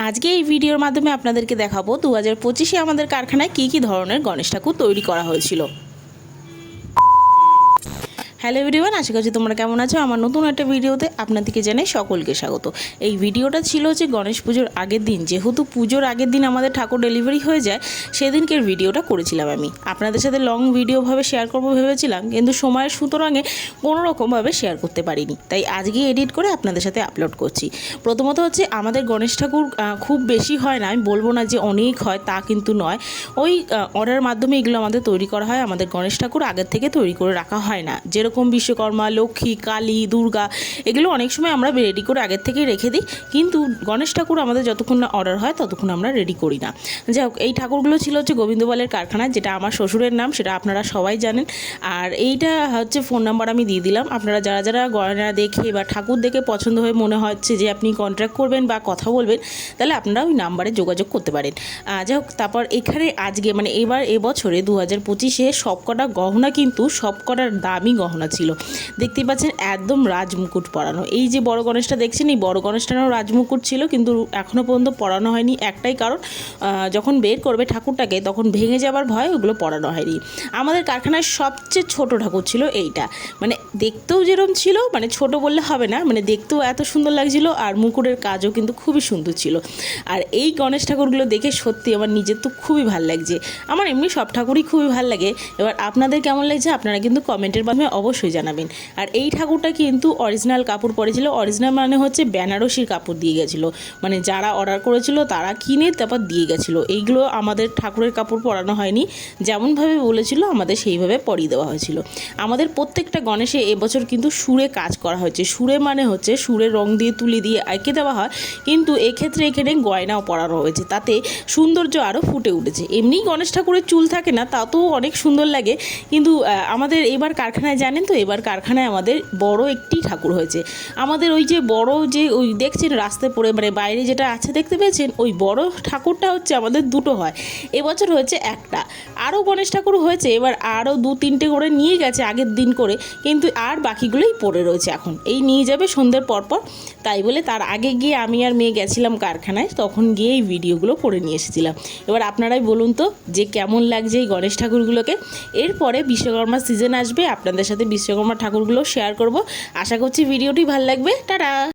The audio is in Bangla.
আজকে এই ভিডিওর মাধ্যমে আপনাদেরকে দেখাবো 2025-এ আমাদের কারখানায় কী ধরনের গণেশ ঠাকুর তৈরি করা হয়েছিল। হ্যালো এভরিওয়ান, আশা করছি তোমরা কেমন আছো। আমার নতুন একটা ভিডিওতে আপনাদেরকে জানাই সকলকে স্বাগত। এই ভিডিওটা ছিল যে গণেশ পুজোর আগের দিন, যেহেতু পুজোর আগের দিন আমাদের ঠাকুর ডেলিভারি হয়ে যায়, সেদিনকের ভিডিওটা করেছিলাম আমি আপনাদের সাথে লং ভিডিওভাবে শেয়ার করবো ভেবেছিলাম, কিন্তু সময়ের সুতরাঙে কোনো রকমভাবে শেয়ার করতে পারিনি, তাই আজকে এডিট করে আপনাদের সাথে আপলোড করছি। প্রথমত হচ্ছে আমাদের গণেশ ঠাকুর খুব বেশি হয় না, আমি বলবো না যে অনেক হয়, তা কিন্তু নয়। ওই অর্ডারের মাধ্যমে এগুলো আমাদের তৈরি করা হয়। আমাদের গণেশ ঠাকুর আগের থেকে তৈরি করে রাখা হয় না, যেরকম বিশ্বকর্মা, লক্ষ্মী, কালী, দুর্গা এগুলো অনেক সময় আমরা রেডি করে আগের থেকেই রেখে দিই, কিন্তু গণেশ ঠাকুর আমাদের যতক্ষণ না অর্ডার হয় ততক্ষণ আমরা রেডি করি না। যাই হোক, এই ঠাকুরগুলো ছিল হচ্ছে গোবিন্দপালের কারখানায়, যেটা আমার শ্বশুরের নাম, সেটা আপনারা সবাই জানেন। আর এইটা হচ্ছে ফোন নাম্বার আমি দিয়ে দিলাম। আপনারা যারা যারা গয়না দেখে বা ঠাকুর দেখে পছন্দ হয়ে মনে হচ্ছে যে আপনি কন্ট্যাক্ট করবেন বা কথা বলবেন, তাহলে আপনারা ওই নাম্বারে যোগাযোগ করতে পারেন। যাই হোক, তারপর এখানে আজকে মানে এবছরে 2025-এ সবকটা গহনা কিন্তু সবকটার দামি গহনা ছিল। দেখতেই পাচ্ছেন একদম রাজমুকুট পরানো। এই যে বড় গণেশটা দেখছেন, এই বড় গণেশটারও রাজমুকুট ছিল, কিন্তু এখনও পর্যন্ত পরানো হয়নি। একটাই কারণ, যখন বের করবে ঠাকুরটাকে তখন ভেঙে যাবার ভয় ওগুলো পরানো হয়নি। আমাদের কারখানায় সবচেয়ে ছোট ঠাকুর ছিল এইটা, মানে দেখতেও যেরকম ছিল, মানে ছোট বললে হবে না, মানে দেখতেও এত সুন্দর লাগছিল, আর মুকুটের কাজও কিন্তু খুবই সুন্দর ছিল। আর এই গণেশ ঠাকুরগুলো দেখে সত্যি আমার নিজের তো খুবই ভালো লাগছে। আমার এমনি সব ঠাকুরই খুবই ভালো লাগে। এবার আপনাদের কেমন লাগছে আপনারা কিন্তু কমেন্টের মাধ্যমে অবশ্যই জানাবেন। আর এই ঠাকুরটা কিন্তু অরিজিনাল কাপড় পরেছিল। অরিজিনাল মানে হচ্ছে বেনারসির কাপড় দিয়ে গেছিলো, মানে যারা অর্ডার করেছিল তারা কিনে তারপর দিয়ে গেছিলো। এইগুলো আমাদের ঠাকুরের কাপড় পরানো হয়নি, যেমনভাবে বলেছিল আমাদের সেইভাবে পরিয়ে দেওয়া হয়েছিল। আমাদের প্রত্যেকটা গণেশে এবছর কিন্তু সুরে কাজ করা হয়েছে। সুরে মানে হচ্ছে সুরে রং দিয়ে তুলি দিয়ে এঁকে দেওয়া হয়, কিন্তু এক্ষেত্রে এখানে গয়নাও পরানো হয়েছে, তাতে সৌন্দর্য আরও ফুটে উঠেছে। এমনি গণেশ ঠাকুরের চুল থাকে না, তাতেও অনেক সুন্দর লাগে। কিন্তু আমাদের এবার কারখানায় জানেন তো, এবার কারখানায় আমাদের বড় একটি ঠাকুর হয়েছে। আমাদের ওই যে বড় যে ওই দেখছেন রাস্তায় পড়ে, মানে বাইরে যেটা আছে দেখতে পেয়েছেন, ওই বড় ঠাকুরটা হচ্ছে আমাদের দুটো হয়, এবছর হয়েছে একটা। আরও গণেশ ঠাকুর হয়েছে, এবার আরও 2-3টে করে নিয়ে গেছে আগের দিন করে, কিন্তু আর বাকিগুলোই পড়ে রয়েছে। এখন এই নিয়ে যাবে সন্ধ্যের পরপর, তাই বলে তার আগে গিয়ে আমি আর মেয়ে গেছিলাম কারখানায়, তখন গিয়ে এই ভিডিওগুলো করে নিয়ে এসেছিলাম। এবার আপনারাই বলুন তো যে কেমন লাগছে এই গণেশ ঠাকুরগুলোকে। এরপরে বিশ্বকর্মা সিজন আসবে, আপনাদের সাথে বিশ্বকর্মা ঠাকুরগুলো শেয়ার করব। আশা করছি ভিডিওটি ভালো লাগবে। টাটা।